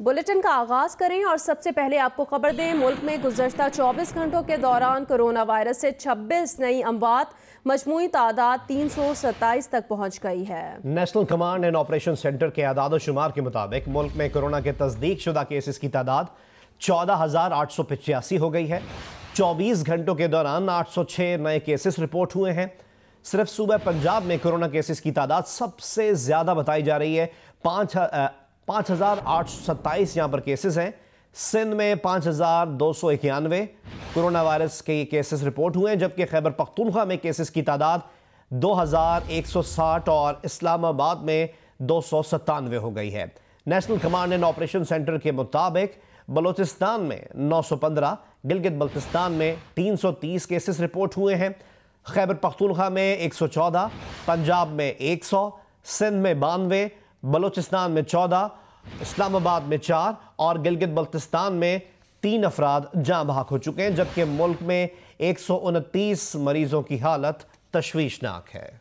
Bulletin का आगाज करें और सबसे पहले आपको खबर दें, मुल्क में गुज़श्ता 24 घंटों के दौरान कोरोना वायरस से 26 नई अमवात, मजमूई तादाद 327 तक पहुंच गई है। National command and operation centre के आदाद-ओ-शुमार के मुताबिक मुल्क में कोरोना के तस्दीक शुदा केसेस की तादाद 14,885 हो गई है। 24 घंटों के दौरान 806 नए केसेस रिपोर्ट हुए हैं। सिर्फ सूबा पंजाब में कोरोना केसेस की तादाद सबसे ज्यादा बताई जा रही है। 5,827 यहाँ पर केसेस हैं। सिंध में 5,291 कोरोना वायरस के केसेस रिपोर्ट हुए हैं, जबकि खैबर पख्तूनख्वा में केसेस की तादाद 2,160 और इस्लामाबाद में 297 हो गई है। National command and operation centre के मुताबिक बलोचिस्तान में 915, गिलगित बल्तिस्तान में 330 केसेस रिपोर्ट हुए हैं। खैबर पख्तूनख्वा में 114, पंजाब में 100, सिंध में 92, बलोचिस्तान में 14, इस्लामाबाद में 4 और गिलगित बल्तिस्तान में 3 अफराद जाँ बहक हो चुके हैं, जबकि मुल्क में 129 मरीजों की हालत तशवीशनाक है।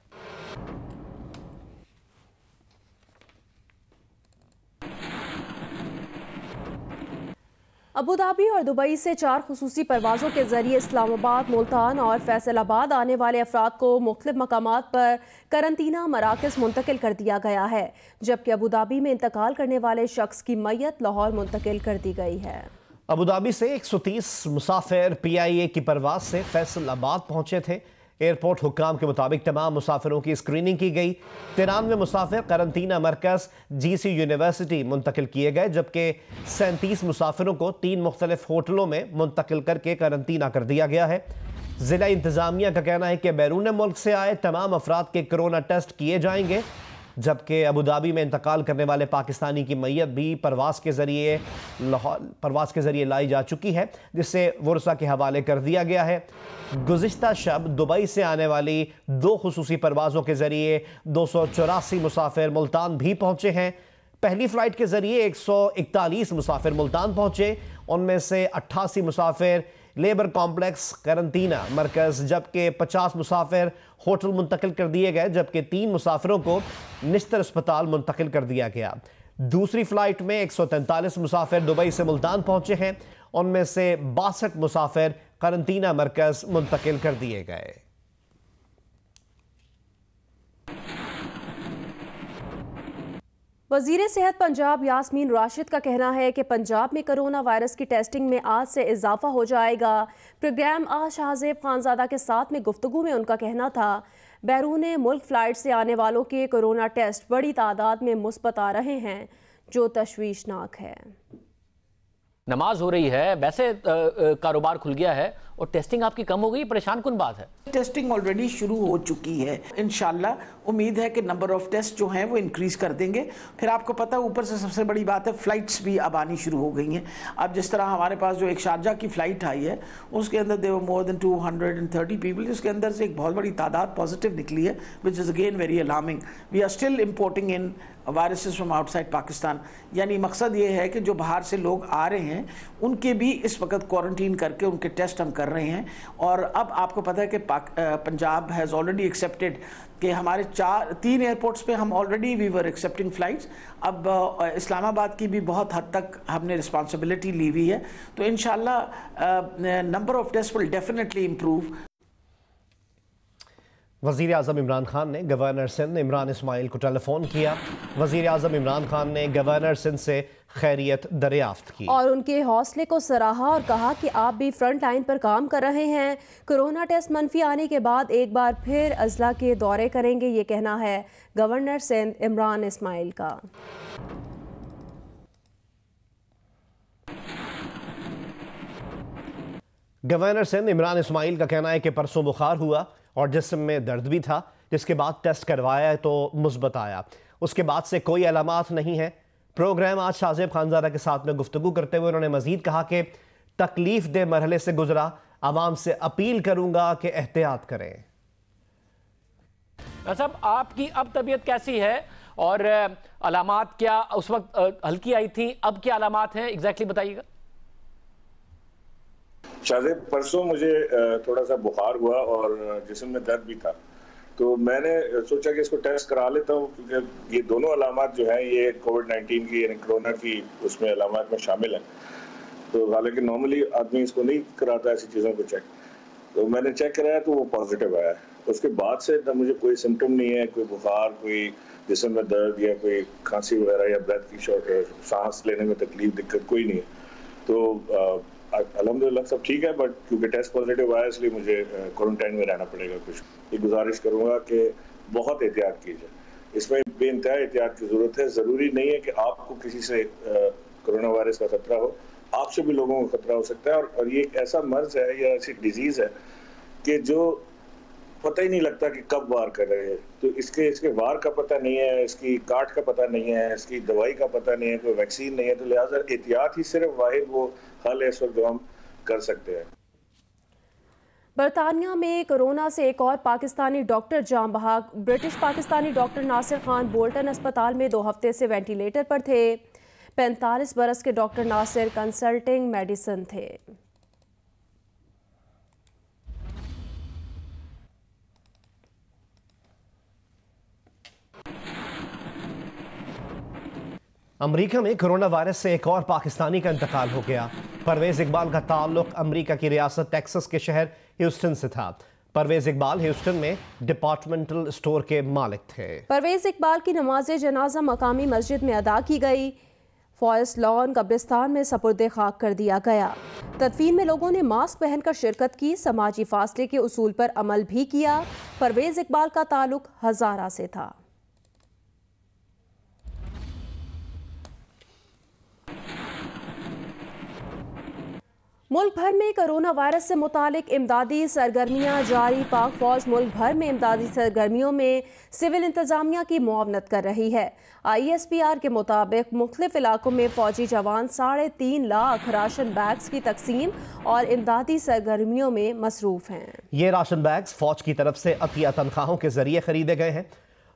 अबू धाबी और दुबई से 4 खुसूसी परवाज़ों के जरिए इस्लामाबाद, मुल्तान और फैसलाबाद आने वाले अफराद को मुख्तलिफ मकामात पर करंतना मराकज़ मुंतकिल कर दिया गया है, जबकि अबू धाबी में इंतकाल करने वाले शख्स की मैयत लाहौर मुंतकिल कर दी गई है। अबू धाबी से 130 मुसाफिर PIA की परवाज से फैसलाबाद पहुंचे थे। एयरपोर्ट हुक्काम के मुताबिक तमाम मुसाफिरों की स्क्रीनिंग की गई। 93 मुसाफिर करंतना मरकज़ GC यूनिवर्सिटी मुंतकिल किए गए, जबकि 37 मुसाफिरों को 3 मुख्तलिफ होटलों में मुंतकिल करके करंतना कर दिया गया है। ज़िला इंतज़ामिया का कहना है कि बैरून मुल्क से आए तमाम अफराद के कोरोना टेस्ट किए जाएंगे, जबकि अबू धाबी में इंतकाल करने वाले पाकिस्तानी की मैयत भी परवाज़ के ज़रिए लाई जा चुकी है, जिससे वुरसा के हवाले कर दिया गया है। गुज़िश्ता शब दुबई से आने वाली 2 खुसूसी परवाज़ों के ज़रिए 284 मुसाफिर मुल्तान भी पहुँचे हैं। पहली फ़्लाइट के ज़रिए 141 मुसाफिर मुल्तान पहुँचे, उनमें से 88 मुसाफिर लेबर कॉम्प्लेक्स करंतना मरकज़, जबकि 50 मुसाफिर होटल मुंतकिल कर दिए गए, जबकि 3 मुसाफिरों को निश्तर अस्पताल मुंतकिल कर दिया गया। दूसरी फ़्लाइट में 143 मुसाफिर दुबई से मुल्तान पहुँचे हैं, उनमें से 62 मुसाफिर करंतना मरकज़ मुंतकिल कर दिए गए। वज़ीर सेहत पंजाब यास्मीन राशिद का कहना है कि पंजाब में कोरोना वायरस की टेस्टिंग में आज से इजाफा हो जाएगा। प्रोग्राम आज शाहजेब खानजादा के साथ में गुफ्तगू में उनका कहना था, बैरून मुल्क फ़्लाइट से आने वालों के कोरोना टेस्ट बड़ी तादाद में मुस्बत आ रहे हैं, जो तशवीशनाक है। नमाज हो रही है, वैसे कारोबार खुल गया है और टेस्टिंग आपकी कम हो गई, परेशान कुन बात है? टेस्टिंग ऑलरेडी शुरू हो चुकी है। इंशाल्लाह उम्मीद है कि नंबर ऑफ टेस्ट जो हैं वो इंक्रीज कर देंगे। फिर आपको पता है ऊपर से सबसे बड़ी बात है फ्लाइट्स भी अब आनी शुरू हो गई हैं। अब जिस तरह हमारे पास जो एक शारजा की फ़्लाइट आई है उसके अंदर देवर मोर देन 230 पीपल, जिसके अंदर से एक बहुत बड़ी तादाद पॉजिटिव निकली है, which is again very alarming. We are still importing in viruses from outside Pakistan. यानी मकसद ये है कि जो बाहर से लोग आ रहे हैं उनके भी इस वक्त क्वारंटीन करके उनके टेस्ट हम कर रहे हैं। और अब आपको पता है कि पंजाब हैज़ ऑलरेडी एक्सेप्टेड कि हमारे 3 एयरपोर्ट्स पे हम already we were accepting flights. अब इस्लामाबाद की भी बहुत हद तक हमने रिस्पॉन्सिबिलिटी ली हुई है, तो इंशाल्लाह number of test will definitely improve. वज़ीर आज़म इमरान खान ने गवर्नर सिंध इमरान इस्माइल को टेलीफोन किया। वज़ीर आज़म इमरान खान ने गवर्नर सिंध से खैरियत दरियाफ्त की और उनके हौसले को सराहा और कहा कि आप भी फ्रंट लाइन पर काम कर रहे हैं। कोरोना टेस्ट मनफी आने के बाद एक बार फिर अजला के दौरे करेंगे, ये कहना है गवर्नर सिंध इमरान इस्माइल का। गवर्नर सिंध इमरान इस्माइल का कहना है कि परसों बुखार हुआ और जिस्म में दर्द भी था, जिसके बाद टेस्ट करवाया तो मुस्बत आया। उसके बाद से कोई अलामात नहीं है। प्रोग्राम आज शाहजेब खानजादा के साथ में गुफ्तगू करते हुए उन्होंने मजीद कहा कि तकलीफ दे मरहले से गुजरा, आवाम से अपील करूंगा कि एहतियात करें। साहब, आपकी अब तबीयत कैसी है और अलामात क्या उस वक्त हल्की आई थी, अब क्या अलामात हैं एग्जैक्टली बताइएगा। शाहजेब, परसों मुझे थोड़ा सा बुखार हुआ और जिस्म में दर्द भी था, तो मैंने सोचा कि इसको टेस्ट करा लेता हूँ, क्योंकि ये दोनों अलामात जो हैं ये कोविड-19 की यानी कोरोना की उसमें अलामात में शामिल हैं। तो हालांकि नॉर्मली आदमी इसको नहीं कराता ऐसी चीज़ों को चेक, तो मैंने चेक कराया तो वो पॉजिटिव आया। उसके बाद से ना मुझे कोई सिम्टम नहीं है, कोई बुखार, कोई जिस्म में दर्द या कोई खांसी वगैरह या ब्रेथ की सांस लेने में तकलीफ, दिक्कत कोई नहीं है। तो अल्हम्दुलिल्लाह सब ठीक है, बट क्योंकि टेस्ट पॉजिटिव आया इसलिए मुझे क्वारंटाइन में रहना पड़ेगा। कुछ ये गुजारिश करूँगा कि बहुत एहतियात कीजिए, इसमें बेइंतहा एहतियात की ज़रूरत है। ज़रूरी नहीं है कि आपको किसी से कोरोना वायरस का खतरा हो, आपसे भी लोगों को खतरा हो सकता है। और ये एक ऐसा मर्ज है या ऐसी डिजीज़ है कि जो पता ही नहीं लगता कि कब वार कर रहे हैं। तो इसके वार का पता नहीं है, इसकी काट का पता नहीं है, इसकी दवाई का पता नहीं है, कोई वैक्सीन नहीं है। तो लिहाजा एहतियात ही सिर्फ वाहिद वो हल है इस वक्त जो हम कर सकते हैं। बरतानिया में कोरोना से एक और पाकिस्तानी डॉक्टर जान बहक। British Pakistani doctor Nasir Khan Bolton अस्पताल में 2 हफ्ते से वेंटिलेटर पर थे। 45 बरस के डॉक्टर नासिर कंसल्टिंग मेडिसिन थे। अमेरिका में कोरोना वायरस से एक और पाकिस्तानी का इंतकाल हो गया। परवेज इकबाल का ताल्लुक अमेरिका की रियासत टेक्सास के शहर ह्यूस्टन से था। परवेज इकबाल ह्यूस्टन में डिपार्टमेंटल स्टोर के मालिक थे। परवेज इकबाल की नमाज जनाजा मकामी मस्जिद में अदा की गई। फॉरेस्ट लॉन कब्रिस्तान में सपुर्दे खाक कर दिया गया। तदफीन में लोगों ने मास्क पहनकर शिरकत की, समाजी फासले के उसूल पर अमल भी किया। परवेज इकबाल का ताल्लुक हजारा से था। मुल्क भर में कोरोना वायरस से मुतालिक इमदादी सरगर्मियाँ जारी। पाक फौज मुल्क भर में इमदादी सरगर्मियों में सिविल इंतजामिया की मुआवनत कर रही है। ISPR के मुताबिक मुख्तलिफ इलाकों में फौजी जवान 3.5 लाख राशन बैग्स की तकसीम और इमदादी सरगर्मियों में मसरूफ हैं। ये राशन बैग्स फौज की तरफ से अतिया तनख्वाहों के जरिए खरीदे गए हैं।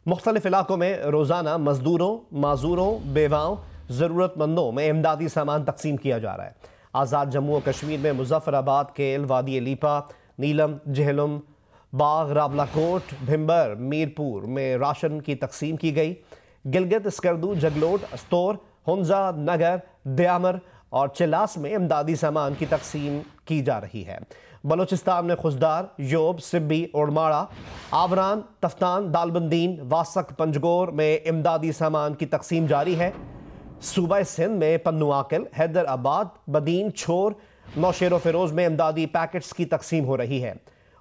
मुख्तलिफ इलाकों में रोजाना मजदूरों, माजूरों, बेवाओं, जरूरतमंदों में इमदादी सामान तकसीम किया जा रहा है। आज़ाद जम्मू और कश्मीर में मुजफ्फराबाद, केल, वादी लीपा, नीलम, जहलुम, बाग, रावलाकोट, भिम्बर, मीरपुर में राशन की तकसीम की गई। गिलगित, स्कर्दू, जगलोट, अस्तोर, हुंजा, नगर, दयामर और चिलास में इमदादी सामान की तकसीम की जा रही है। बलोचिस्तान में खुजदार, योब, सिब्बी, ओड़माड़ा, आवरान, तफ्तान, दालबंदीन, वासक, पंजगोर में इमदादी सामान की तकसीम जारी है। सूबा सिंध में पन्नू आकिल, हैदराबाद, बदीन, छोर, नौशेर फिरोज में इमदादी पैकेट्स की तकसीम हो रही है।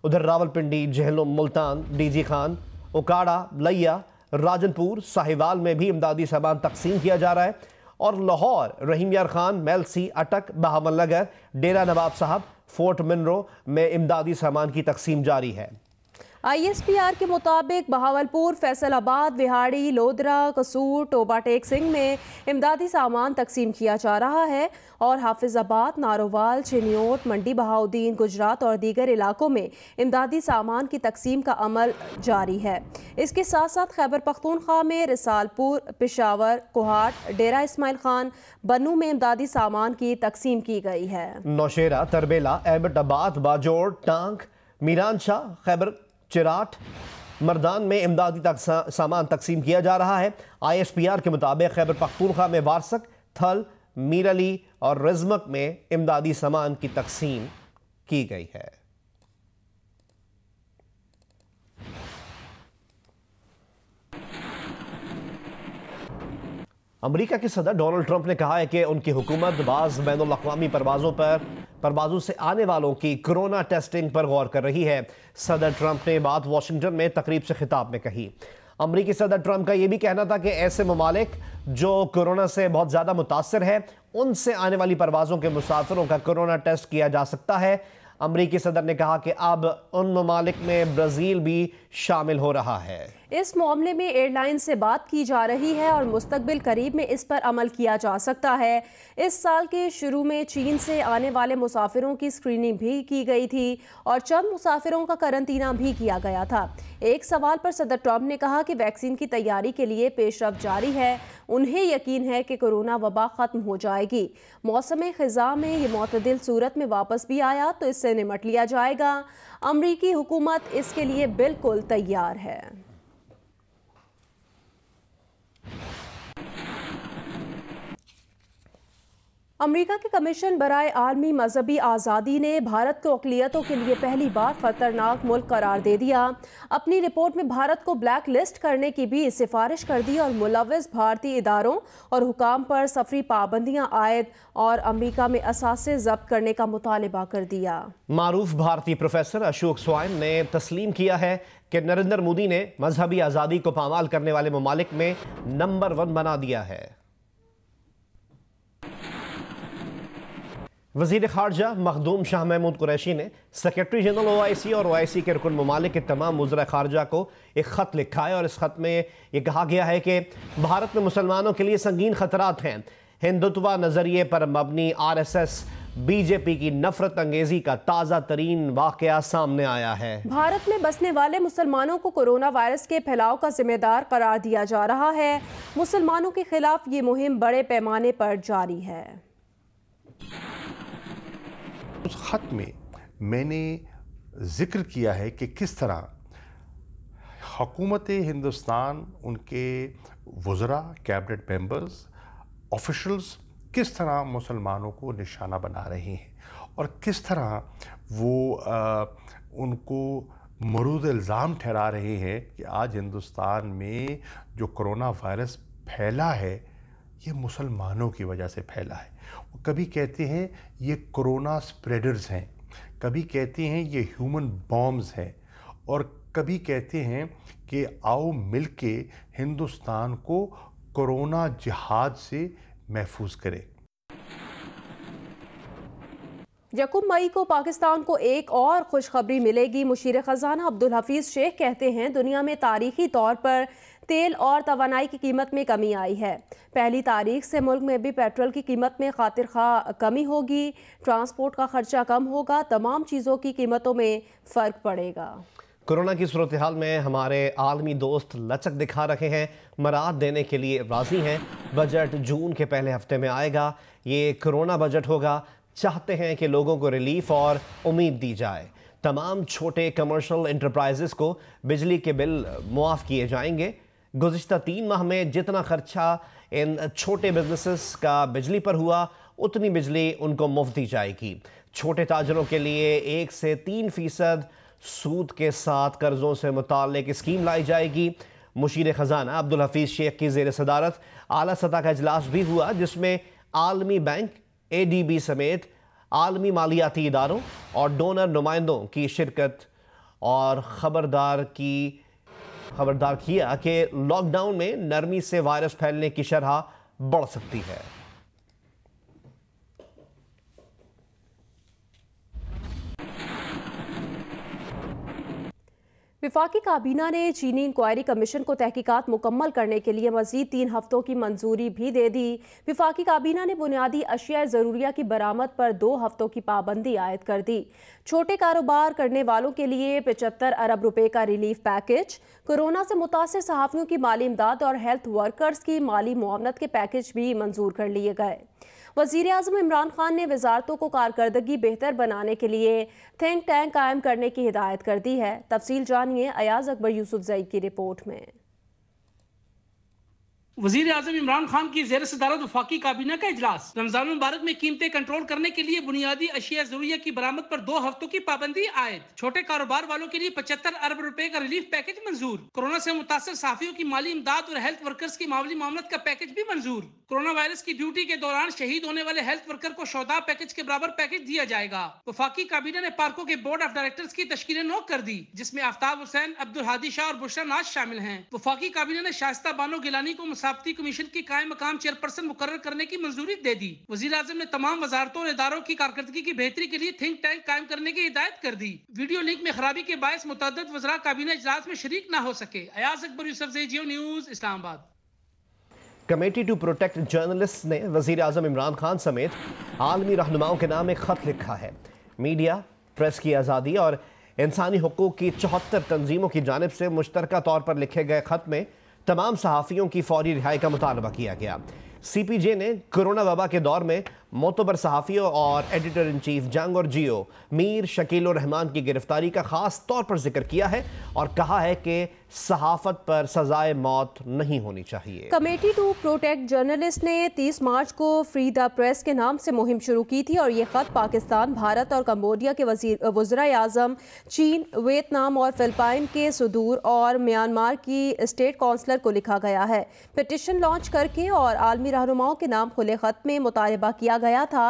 उधर रावलपिंडी, जहलुम, मुल्तान, डीजी खान, उकाड़ा, लैया, राजनपुर, साहिवाल में भी इमदादी सामान तकसीम किया जा रहा है। और लाहौर, रहीम यार खान, मेलसी, अटक, बहावल नगर, डेरा नवाब साहब, फोर्ट मिनरो में इमदादी सामान की तकसीम जारी है। ISPR के मुताबिक बहावलपुर, फैसलाबाद, विहाड़ी, लोधरा, कसूर, टोबा टेक सिंह में इमदादी सामान तकसीम किया जा रहा है और हाफिजाबाद, नारोवाल, चिन्योट, मंडी बहाउद्दीन, गुजरात और दीगर इलाकों में इमदादी सामान की तकसीम का अमल जारी है। इसके साथ साथ खैबर पख्तूनख्वा में रिसालपुर, पिशावर, कोहाट, डेरा इस्माइल खान, बन्नू में इमदादी सामान की तकसीम की गई है। नौशेरा, तरबेला, एबटाबाद, बाजोड़, टांग, मीरानशाह, खैबर चिराट, मर्दान में इमदादी सामान तकसीम किया जा रहा है। ISPR के मुताबिक खैबर पख्तूनख्वा में वारसक, थल, मीर अली और रिजमक में इमदादी सामान की तकसीम की गई है। अमेरिका के सदर डोनाल्ड ट्रंप ने कहा है कि उनकी हुकूमत बाज़ बैनुल अक़वामी परवाज़ों से आने वालों की कोरोना टेस्टिंग पर गौर कर रही है। सदर ट्रंप ने बात वाशिंगटन में तकरीब से खिताब में कही। अमेरिकी सदर ट्रंप का यह भी कहना था कि ऐसे ममालिक जो कोरोना से बहुत ज़्यादा मुतासर है उनसे आने वाली परवाज़ों के मुसाफिरों का कोरोना टेस्ट किया जा सकता है। अमेरिकी सदर ने कहा कि अब उन ममालिक में ब्राज़ील भी शामिल हो रहा है। इस मामले में एयरलाइन से बात की जा रही है और मुस्तकबिल करीब में इस पर अमल किया जा सकता है। इस साल के शुरू में चीन से आने वाले मुसाफिरों की स्क्रीनिंग भी की गई थी और चंद मुसाफिरों का करंतना भी किया गया था। एक सवाल पर सदर ट्रंप ने कहा कि वैक्सीन की तैयारी के लिए पेशरफ्त जारी है। उन्हें यकीन है कि कोरोना वबा ख़त्म हो जाएगी। मौसम ख़िज़ा में ये मुतदिल सूरत में वापस भी आया तो इससे निमट लिया जाएगा। अमरीकी हुकूमत इसके लिए बिल्कुल तैयार है। अमेरिका के कमीशन बराए आलमी मजहबी आज़ादी ने भारत को अक़लियतों के लिए पहली बार ख़तरनाक मुल्क करार दे दिया। अपनी रिपोर्ट में भारत को ब्लैक लिस्ट करने की भी सिफारिश कर दी और मुलव्वस भारतीय इदारों और हुकाम पर सफरी पाबंदियां आयद और अमेरिका में असासे जब्त करने का मुतालबा कर दिया। मारूफ भारतीय प्रोफेसर अशोक स्वाइन ने तस्लीम किया है कि नरेंद्र मोदी ने मजहबी आज़ादी को पामाल करने वाले ममालिक में नंबर 1 बना दिया है। वज़ीर ख़ारजा मखदूम शाह महमूद कुरैशी ने सेक्रेटरी जनरल OIC और OIC के रुकन ममालिक के तमाम वज़रा ख़ारजा को एक ख़त लिखा है और इस ख़त में ये कहा गया है कि भारत में मुसलमानों के लिए संगीन ख़तरात हैं। हिंदुत्व नज़रिए पर मबनी RSS BJP की नफरत अंगेजी का ताज़ा तरीन वाक़या सामने आया है। भारत में बसने वाले मुसलमानों को कोरोना वायरस के फैलाव का जिम्मेदार करार दिया जा रहा है। मुसलमानों के खिलाफ ये मुहिम बड़े पैमाने पर जारी है। उस ख़त में मैंने ज़िक्र किया है कि किस तरह हुकूमत हिंदुस्तान, उनके वज़रा, कैबिनेट मेंबर्स, ऑफिशल्स किस तरह मुसलमानों को निशाना बना रहे हैं और किस तरह वो उनको मरूद इल्ज़ाम ठहरा रहे हैं कि आज हिंदुस्तान में जो कोरोना वायरस फैला है ये मुसलमानों की वजह से फैला है। वो कभी कहते हैं ये कोरोना स्प्रेडर्स हैं, कभी कहते हैं ये ह्यूमन बॉम्ब्स हैं और कभी कहते हैं कि आओ मिलके हिंदुस्तान को कोरोना जिहाद से महफूज करें। यकुम मई को पाकिस्तान को एक और खुशखबरी मिलेगी। मुशीर ख़ज़ाना अब्दुल हफीज़ शेख कहते हैं दुनिया में तारीखी तौर पर तेल और तवानाई की कीमत में कमी आई है। पहली तारीख से मुल्क में भी पेट्रोल की कीमत में खातिर खा कमी होगी, ट्रांसपोर्ट का खर्चा कम होगा, तमाम चीज़ों की कीमतों में फ़र्क पड़ेगा। कोरोना की सूरत हाल में हमारे आलमी दोस्त लचक दिखा रहे हैं, मराद देने के लिए राज़ी हैं। बजट जून के पहले हफ्ते में आएगा। ये कोरोना बजट होगा। चाहते हैं कि लोगों को रिलीफ और उम्मीद दी जाए। तमाम छोटे कमर्शियल एंटरप्राइजेस को बिजली के बिल मुआफ़ किए जाएंगे। गुज़िश्ता 3 माह में जितना खर्चा इन छोटे बिजनेसेस का बिजली पर हुआ उतनी बिजली उनको मुफ्त दी जाएगी। छोटे ताजरों के लिए 1 से 3% सूद के साथ कर्जों से मुताल्लिक स्कीम लाई जाएगी। मुशीर ख़ज़ाना अब्दुल हफीज़ शेख की ज़ेर सदारत आला सतह का इजलास भी हुआ जिसमें आलमी बैंक, ADB समेत आलमी मालियाती इदारों और डोनर नुमाइंदों की शिरकत और खबरदार किया कि लॉकडाउन में नरमी से वायरस फैलने की शरह बढ़ सकती है। विफाकी काबीना ने चीनी इंक्वायरी कमीशन को तहकीकात मुकम्मल करने के लिए मज़ीद 3 हफ्तों की मंजूरी भी दे दी। विफाकी काबीना ने बुनियादी अशिया ज़रूरिया की बरामद पर 2 हफ्तों की पाबंदी आयद कर दी। छोटे कारोबार करने वालों के लिए 75 अरब रुपए का रिलीफ पैकेज, कोरोना से मुतासर सहाफ़ियों की माली इमदाद और हेल्थ वर्कर्स की माली मुआवनत के पैकेज भी मंजूर कर लिए गए। वज़ीर आज़म इमरान खान ने वज़ारतों को कारकर्दगी बेहतर बनाने के लिए थिंक टैंक कायम करने की हिदायत कर दी है। तफसील जानिए अयाज अकबर यूसुफ ज़ईद की रिपोर्ट में। वज़ीर आज़म इमरान खान की ज़ेर सदारत वफाकी काबीना का इजलास। रमजान मुबारक में कीमतें कंट्रोल करने के लिए बुनियादी अशिया ज़रूरिया की बरामद पर 2 हफ्तों की पाबंदी आयद। छोटे कारोबार वालों के लिए 75 अरब रुपए का रिलीफ पैकेज मंजूर। कोरोना से मुतासर साफियों की माली इमदाद और हेल्थ वर्कर्स की मामूली मामलत का पैकेज भी मंजूर। कोरोना वायरस की ड्यूटी के दौरान शहीद होने वाले हेल्थ वर्कर को शोदा पैकेज के बराबर पैकेज दिया जाएगा। वफाकी काबीना ने पार्कों के बोर्ड ऑफ डायरेक्टर्स की तश्कील नौ कर दी जिसमें आफ्ताब हुसैन, अब्दुल हादी शाह और बुशरा नाज शामिल हैं। वफाकी काबीना ने शाइस्ता बानो गिलानी को मसाफती कमीशन की कायम मकाम चेयरपर्सन मुकर्रर करने की मंजूरी दे दी। वजीर आजम ने तमाम वजारतों और इदारों की कारकर्दगी की बेहतरी के लिए थिंक टैंक कायम करने की हिदायत कर दी। वीडियो लिंक में खराबी के बायस मुतअद्दिद वज़रा काबीना इजलास में शरीक न हो सके। अयाज अकबर यूसुफ से Geo news Islamabad. Committee to protect journalist ने वजीर आजम इमरान खान समेत आलमी रहनुमाओं के नाम एक खत लिखा है। मीडिया, प्रेस की आज़ादी और इंसानी हुकूक की 74 तंजीमों की जानिब से मुश्तरका तौर पर लिखे गए खत में तमाम सहाफ़ियों की फौरी रिहाई का मुतालबा किया गया। CPJ ने कोरोना वबा के दौर में मोतबर सहाफ़ियों और एडिटर इन चीफ जंग और जियो मीर शकील उर रहमान की गिरफ्तारी का ख़ास तौर पर जिक्र किया है और कहा है कि सहाफ़त पर सजाए मौत नहीं होनी चाहिए। कमेटी टू प्रोटेक्ट जर्नलिस्ट ने 30 मार्च को फ्री द प्रेस के नाम से मुहिम शुरू की थी और ये ख़त पाकिस्तान, भारत और कंबोडिया के वज़ीर आज़म, चीन, वियतनाम और फिलिपाइन के सुदूर और म्यांमार की स्टेट काउंसलर को लिखा गया है। पिटिशन लॉन्च करके और आलमी रहनुमाओं के नाम खुले ख़त में मुतालबा किया गया था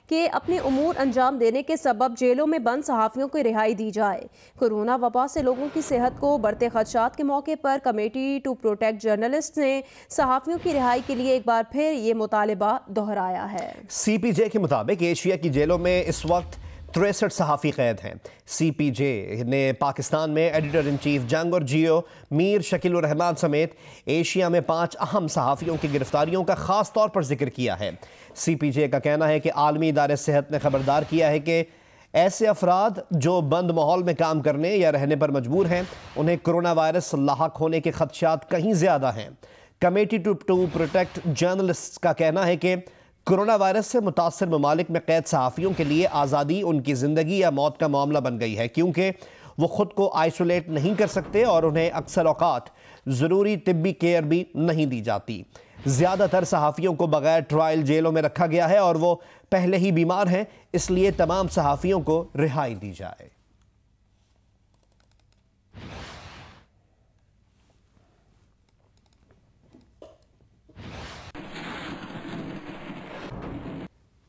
कि अपने उमूर अंजाम देने के सबब जेलों में बंद सहाफ़ियों को रिहाई दी जाए। कोरोना वबा से लोगों की सेहत को बढ़ते खदशात के मौके पर कमेटी टू प्रोटेक्ट जर्नलिस्ट ने सहाफ़ियों की रिहाई के लिए एक बार फिर ये मुतालबा दोहराया है। CPJ के मुताबिक एशिया की जेलों में इस वक्त 63 सहाफ़ी कैद हैं। CPJ ने पाकिस्तान में एडिटर इन चीफ जंग और जियो मीर शकील उर रहमान समेत एशिया में 5 अहम सहाफ़ियों की गिरफ्तारियों का ख़ास तौर पर जिक्र किया है। CPJ का कहना है कि आलमी इदारे सेहत ने खबरदार किया है कि ऐसे अफराद जो बंद माहौल में काम करने या रहने पर मजबूर हैं, उन्हें कोरोना वायरस लाहक होने के खदशात कहीं ज़्यादा हैं। कमेटी टू प्रोटेक्ट जर्नलिस्ट का कहना है कि कोरोना वायरस से मुतासर ममालिक में कैद सहाफ़ियों के लिए आज़ादी उनकी ज़िंदगी या मौत का मामला बन गई है, क्योंकि वो ख़ुद को आइसोलेट नहीं कर सकते और उन्हें अक्सर औक़ात ज़रूरी तिब्बी केयर भी नहीं दी जाती। ज़्यादातर सहाफ़ियों को बग़ैर ट्रायल जेलों में रखा गया है और वो पहले ही बीमार हैं, इसलिए तमाम सहाफ़ियों को रिहाई दी जाए।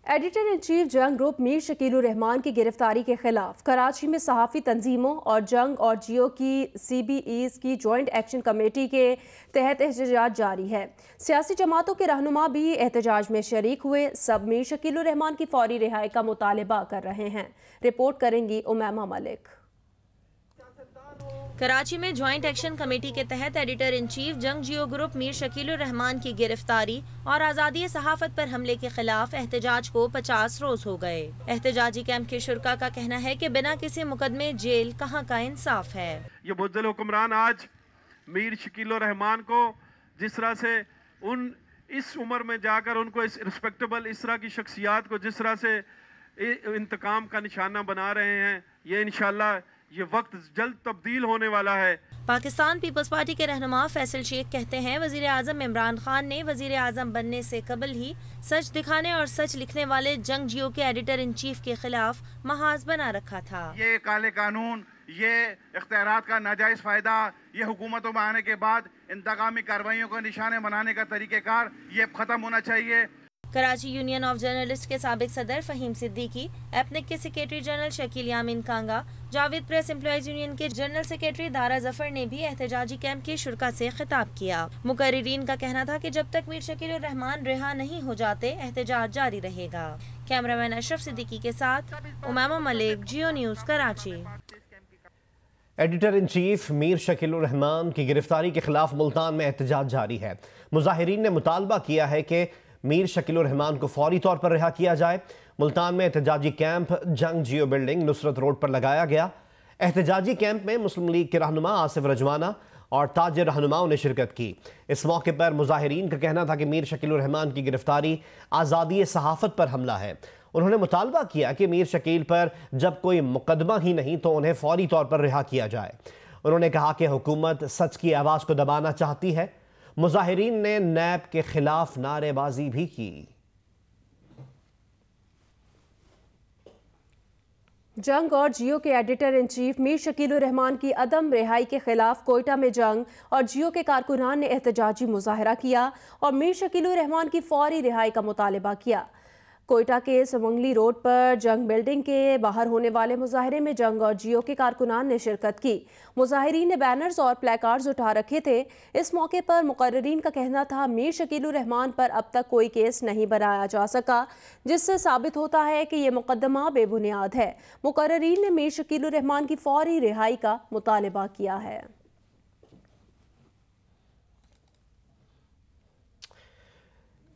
एडिटर इन चीफ जंग ग्रुप मीर शकील उर रहमान की गिरफ्तारी के खिलाफ कराची में सहाफ़ी तंजीमों और जंग और जियो की CBEs की जॉइंट एक्शन कमेटी के तहत एहतजाज जारी है। सियासी जमातों के रहनुमा भी एहतजाज में शरीक हुए। सब मीर शकील उर रहमान की फौरी रिहाई का मुतालबा कर रहे हैं। रिपोर्ट करेंगी उमैमा मलिक। कराची में ज्वाइंट एक्शन कमेटी के तहत एडिटर इन चीफ जंग जियो ग्रुप मीर शकील उर रहमान की गिरफ्तारी और आज़ादी सहाफ़त पर हमले के खिलाफ एहतजाज को 50 रोज हो गए। एहतजाजी कैंप के शुरका का कहना है कि बिना किसी मुकदमे जेल कहाँ का इंसाफ है। ये बुज़दिल हुक्मरान आज मीर शकील उर रहमान को जिस तरह से इस उम्र में जाकर उनको इस रिस्पेक्टेबल इस तरह की शख्सियात को जिस तरह से इंतकाम का निशाना बना रहे हैं, ये इंशाल्लाह ये वक्त जल्द तब्दील होने वाला है। पाकिस्तान पीपल्स पार्टी के रहनुमा फैसल शेख कहते हैं वजीर आजम इमरान खान ने वजीर आजम बनने से कबल ही सच दिखाने और सच लिखने वाले जंग जियो के एडिटर इन चीफ के खिलाफ महाज बना रखा था। ये काले कानून, ये इख्तियारात का नाजायज फायदा, ये हुकूमतों में आने के बाद इंतकामी कार्रवाइयों को निशाने बनाने का तरीक़ेकार ये खत्म होना चाहिए। कराची यूनियन ऑफ जर्नलिस्ट के साबिक सदर फहीम सिद्दीकी, एपनिक के सेक्रेटरी जनरल शकील यामीन कांगा, जावेद प्रेस एम्प्लॉयज यूनियन के जनरल सेक्रेटरी दारा जफर ने भी एहतजाजी कैंप के शुरका से खिताब किया। मुकर्रिरीन का कहना था कि जब तक मीर शकील उर रहमान रिहा नहीं हो जाते एहतजाज जारी रहेगा। कैमरामैन अशरफ सिद्दीकी के साथ Umaima Malik, Geo news, Karachi. Editor in chief Mir Shakil ur Rehman की गिरफ्तारी के खिलाफ मुल्तान में एहतजाज जारी है। मुजाहिरीन ने मुतालबा किया है कि मीर शकील उर रहमान को फौरी तौर पर रिहा किया जाए। मुल्तान में एहतजाजी कैंप जंग जियो बिल्डिंग नुसरत रोड पर लगाया गया। एहतजाजी कैंप में मुस्लिम लीग के रहनुमा आसिफ रजवाना और ताजिर रहनुमाओं ने शिरकत की। इस मौके पर मुजाहिरीन का कहना था कि मीर शकील उर रहमान की गिरफ्तारी आज़ादी सहाफ़त पर हमला है। उन्होंने मुतालबा किया कि मीर शकील पर जब कोई मुकदमा ही नहीं तो उन्हें फौरी तौर पर रिहा किया जाए। उन्होंने कहा कि हुकूमत सच की आवाज़ को दबाना चाहती है। मुजाहिरीन ने नैब के खिलाफ नारेबाजी भी की। जंग और जियो के editor in chief Mir Shakil ur Rehman की अदम रिहाई के खिलाफ कोयटा में जंग और जियो के कारकुनान ने एहतजाजी मुजाहरा किया और मीर शकील उर रहमान की फौरी रिहाई का मुतालबा किया। कोयटा के सुमंगली रोड पर जंग बिल्डिंग के बाहर होने वाले मुजाहरे में जंग और जियो के कारकुनान ने शिरकत की। मुजाहिरीन ने बैनर्स और प्लेकार्ड्स उठा रखे थे। इस मौके पर मुकर्रिरीन का कहना था मीर शकीलुर रहमान पर अब तक कोई केस नहीं बनाया जा सका, जिससे साबित होता है कि ये मुकदमा बेबुनियाद है। मुकर्रिरीन ने मीर शकीलुर रहमान की फौरी रिहाई का मुतालबा किया है।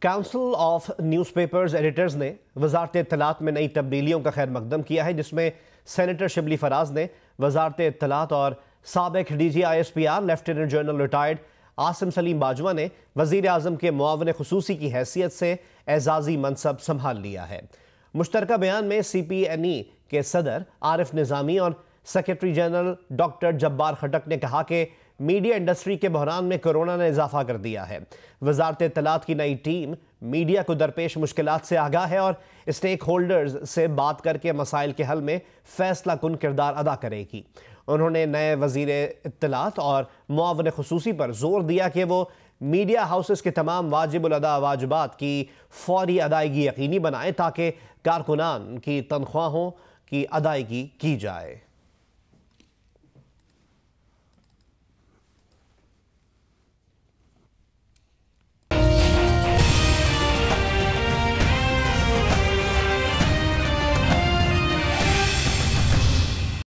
काउंसिल ऑफ न्यूज़पेपर्स एडिटर्स ने वजारत इत्तलात में नई तब्दीलियों का खैर मकदम किया है, जिसमें सेनेटर शिबली फराज ने वजारत इत्तलात और साबिक DGISPR lieutenant general retired Asim Salim Bajwa ने वज़ीर आज़म के मुआवन खुसूसी की हैसियत से एजाज़ी मनसब संभाल लिया है। मुश्तरका बयान में CPNE के सदर आरिफ निज़ामी और सेक्रेटरी जनरल डॉक्टर जब्बार खटक ने कहा कि मीडिया इंडस्ट्री के बहरान में कोरोना ने इजाफा कर दिया है। वजारत इत्तलात की नई टीम मीडिया को दरपेश मुश्किलात से आगाह है और स्टेक होल्डर्स से बात करके मसाइल के हल में फैसला कुन किरदार अदा करेगी। उन्होंने नए वजीर इत्तलात और मुआवन खुसूसी पर जोर दिया कि वो मीडिया हाउसेस के तमाम वाजिबुल अदा वाजिबात की फौरी अदायगी यकीनी बनाए ताकि कारकुनान की तनख्वाहों की अदायगी की जाए।